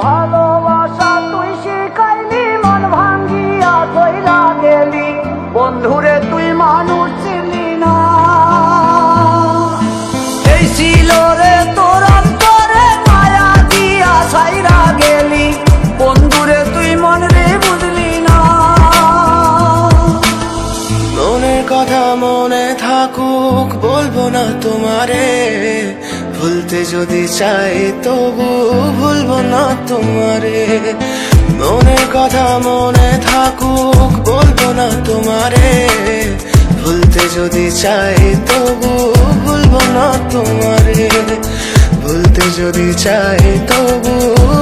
ভালোবাসা তুই শিখাইলি, মন ভাঙ্গিয়া চইলা গেলি, বন্ধুরে তুই মানুষ চিনলি না। এই ছিল রে তোর অন্তরে মায়া দিয়া ছাইরা গেলি, বন্ধুরে তুই মন রে বুঝলি না। মনের কথা মনে থাকুক বলবো না তোমারে, ভুলতে যদি চাই তবু ভুলবো না তোমারে। মনের কথা মনে থাকুক বলবো না তোমারে, ভুলতে যদি চাই তবু ভুলবো না তোমারে। ভুলতে যদি চাই তবু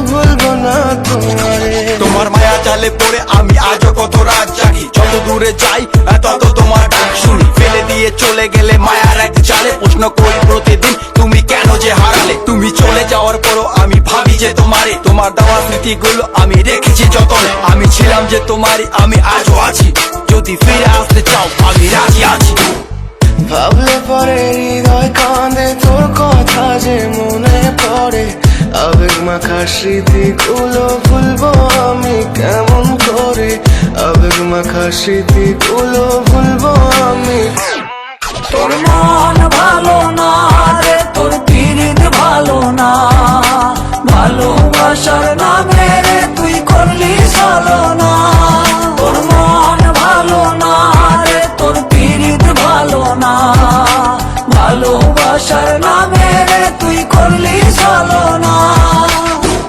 ভুলবো না তোমারে। তোমার মায়া জালে পড়ে আমি আজও কত রাত জাগি, যত দূরে যাই তত তোমার ডাক শুনি। ফেলে দিয়ে চলে গেলে মায়ার এক জালে, প্রশ্ন করি প্রতিদিন তুমি কেন যে হারালে। তুমি চলে যাওয়ার পরও আমি ভাবি যে তোমারে, তোমার দেওয়া স্মৃতিগুলো আমি রেখেছি যতনে। আমি ছিলাম যে তোমারই, আমি আজও আছি, যদি ফিরে আসতে চাও আমি রাজি আছি। ভাবলে পরে হৃদয় কাঁদে, তোর কথা যে মনে পড়ে। আবেগ মাখা স্মৃতিগুলো ভুলবো আমি কেমন করে, আবেগ মাখা স্মৃতিগুলো ভুলবো আমি। তোর মন ভালো না রে, তোর পিরিত ভালো না, ভালোবাসার নামে রে তুই করলি ছলনা। তোর মন ভালো না রে, তোর পিরিত ভালো না, ভালোবাসার নামে রে তুই করলি ছলনা।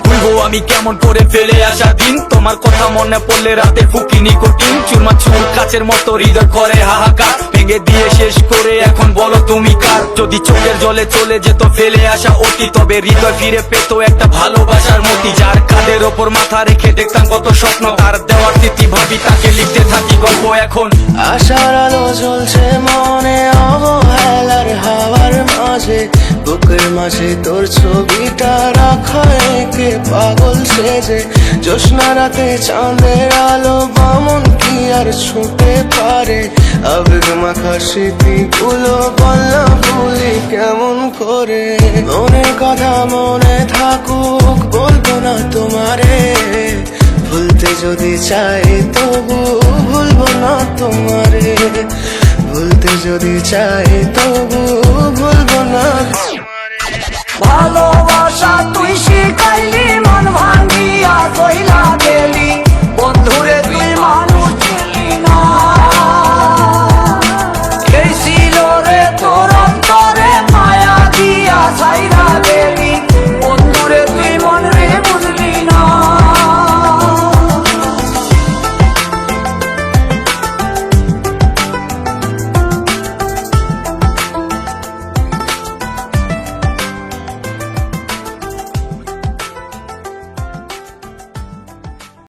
ভুলবো আমি কেমন করে ফেলে আসা দিন, তোমার কথা মনে পড়লে রাতে ফুকি নিকোটিন। চুরমা চুর কাচের মতো হৃদয় করে হাহাকার, ভেঙে দিয়ে শেষ করে এখন বলো তুমি কার। যদি চোখের জলে চলে যেত ফেলে আসা অতি, তবে হৃদয় ফিরে পেত একটা ভালোবাসার মতি। যার কাঁধের ওপর মাথা রেখে দেখতাম কত স্বপ্ন, তার দেওয়ার স্মৃতি ভাবি তাকে লিখতে থাকি গল্প এখন। আশার আলো জ্বলছে মনে অবহেলার হাওয়ার মাঝে, বুকের মাঝে তোর ছবিটা রাখা একে পাগল সেজে। জ্যোৎস্না রাতে চাঁদের আলো বামন কি আর ছুঁতে পারে, আবেগ মাখা স্মৃতিগুলো বললা ভুলি কেমন করে। মনের কথা মনে থাকুক বলবো না তোমারে, ভুলতে যদি চাই তবু ভুলবো না তোমারে। ভুলতে যদি চাই তবু ভুলবো না তোমারে। ভালোবাসা তুই